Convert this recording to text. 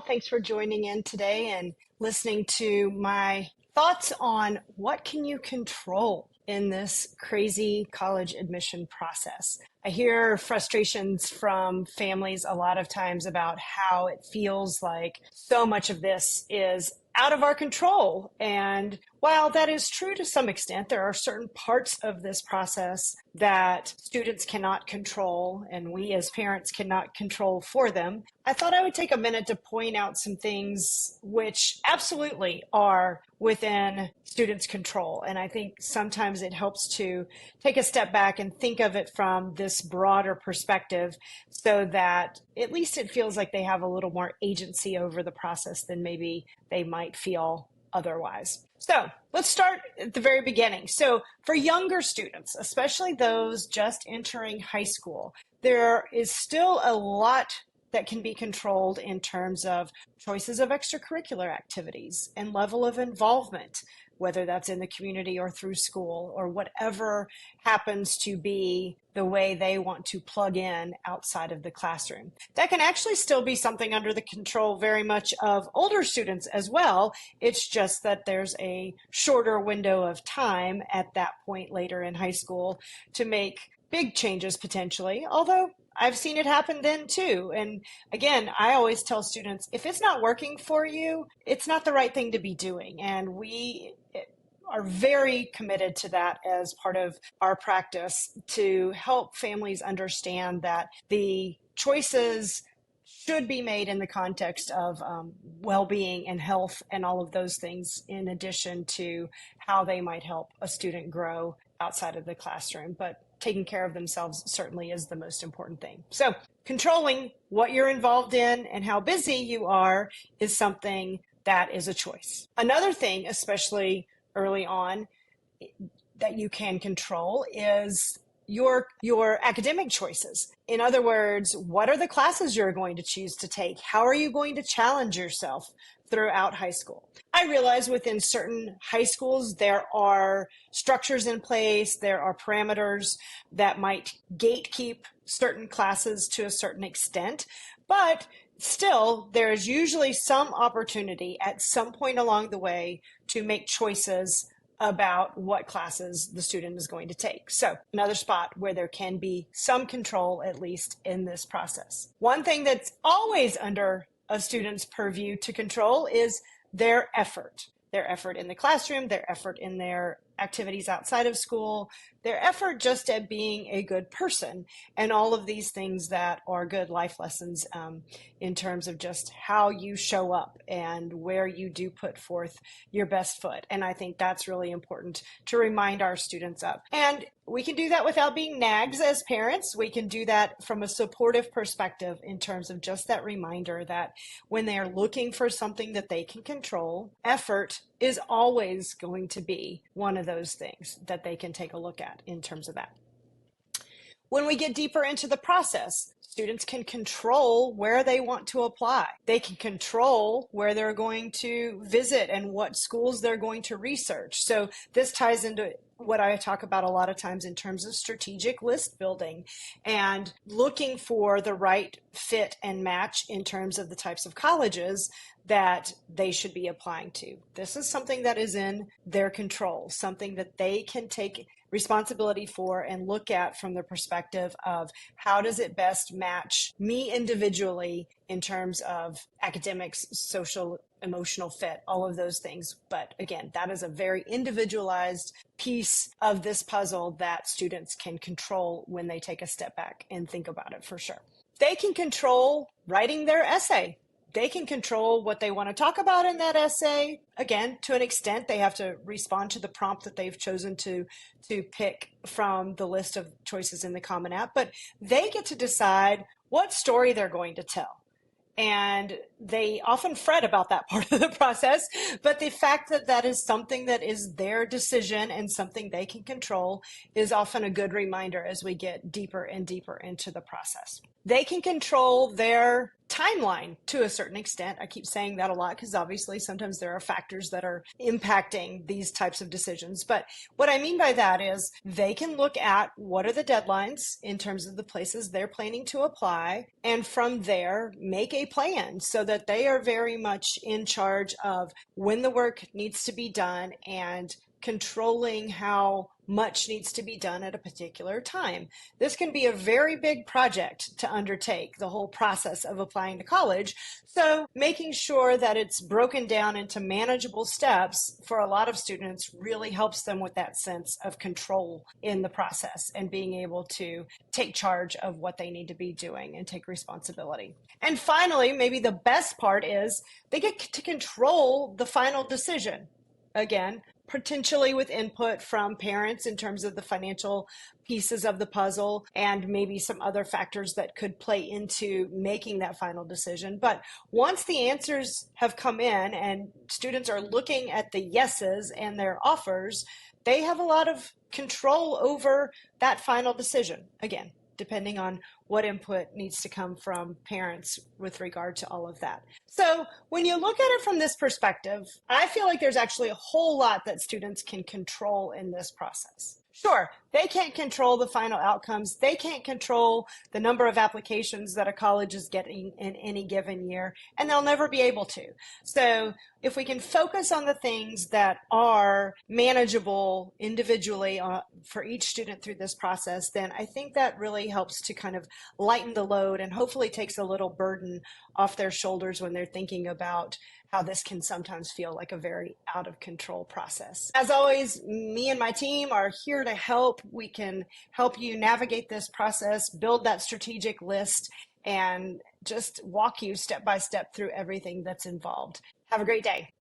Thanks for joining in today and listening to my thoughts on what can you control in this crazy college admission process. I hear frustrations from families a lot of times about how it feels like so much of this is out of our control. And while that is true to some extent, there are certain parts of this process that students cannot control and we as parents cannot control for them. I thought I would take a minute to point out some things which absolutely are within students' control. And I think sometimes it helps to take a step back and think of it from this broader perspective so that at least it feels like they have a little more agency over the process than maybe they might feel otherwise. So let's start at the very beginning. So for younger students, especially those just entering high school, there is still a lot that can be controlled in terms of choices of extracurricular activities and level of involvement, whether that's in the community or through school or whatever happens to be the way they want to plug in outside of the classroom. That can actually still be something under the control very much of older students as well. It's just that there's a shorter window of time at that point later in high school to make big changes potentially, although I've seen it happen then too. And again, I always tell students, if it's not working for you, it's not the right thing to be doing. And we are very committed to that as part of our practice to help families understand that the choices should be made in the context of well-being and health and all of those things, in addition to how they might help a student grow outside of the classroom. But taking care of themselves certainly is the most important thing. So controlling what you're involved in and how busy you are is something that is a choice. Another thing, especially early on, that you can control is your academic choices. In other words, what are the classes you're going to choose to take? How are you going to challenge yourself throughout high school? I realize within certain high schools, there are structures in place, there are parameters that might gatekeep certain classes to a certain extent, but still, there is usually some opportunity at some point along the way to make choices about what classes the student is going to take. So another spot where there can be some control, at least in this process. One thing that's always under a student's purview to control is their effort in the classroom, their effort in their activities outside of school, their effort just at being a good person, and all of these things that are good life lessons in terms of just how you show up and where you do put forth your best foot. And I think that's really important to remind our students of. And we can do that without being nags as parents. We can do that from a supportive perspective in terms of just that reminder that when they're looking for something that they can control, effort is always going to be one of those things that they can take a look at in terms of that. When we get deeper into the process, students can control where they want to apply. They can control where they're going to visit and what schools they're going to research. So this ties into what I talk about a lot of times in terms of strategic list building and looking for the right fit and match in terms of the types of colleges that they should be applying to. This is something that is in their control, something that they can take responsibility for and look at from the perspective of how does it best match me individually in terms of academics, social, emotional fit, all of those things. But again, that is a very individualized piece of this puzzle that students can control when they take a step back and think about it for sure. They can control writing their essay. They can control what they want to talk about in that essay. Again, to an extent, they have to respond to the prompt that they've chosen to pick from the list of choices in the Common App, but they get to decide what story they're going to tell. And they often fret about that part of the process, but the fact that that is something that is their decision and something they can control is often a good reminder as we get deeper and deeper into the process. They can control their timeline to a certain extent. I keep saying that a lot because obviously sometimes there are factors that are impacting these types of decisions. But what I mean by that is they can look at what are the deadlines in terms of the places they're planning to apply, and from there make a plan so that they are very much in charge of when the work needs to be done and controlling how much needs to be done at a particular time. This can be a very big project to undertake, the whole process of applying to college. So making sure that it's broken down into manageable steps for a lot of students really helps them with that sense of control in the process and being able to take charge of what they need to be doing and take responsibility. And finally, maybe the best part is they get to control the final decision. Again, potentially with input from parents in terms of the financial pieces of the puzzle and maybe some other factors that could play into making that final decision. But once the answers have come in and students are looking at the yeses and their offers, they have a lot of control over that final decision. Again, depending on what input needs to come from parents with regard to all of that. So when you look at it from this perspective, I feel like there's actually a whole lot that students can control in this process. Sure, they can't control the final outcomes. They can't control the number of applications that a college is getting in any given year, and they'll never be able to. So if we can focus on the things that are manageable individually for each student through this process, then I think that really helps to kind of lighten the load and hopefully takes a little burden off their shoulders when they're thinking about how this can sometimes feel like a very out of control process. As always, me and my team are here to help. We can help you navigate this process, build that strategic list, and just walk you step by step through everything that's involved. Have a great day.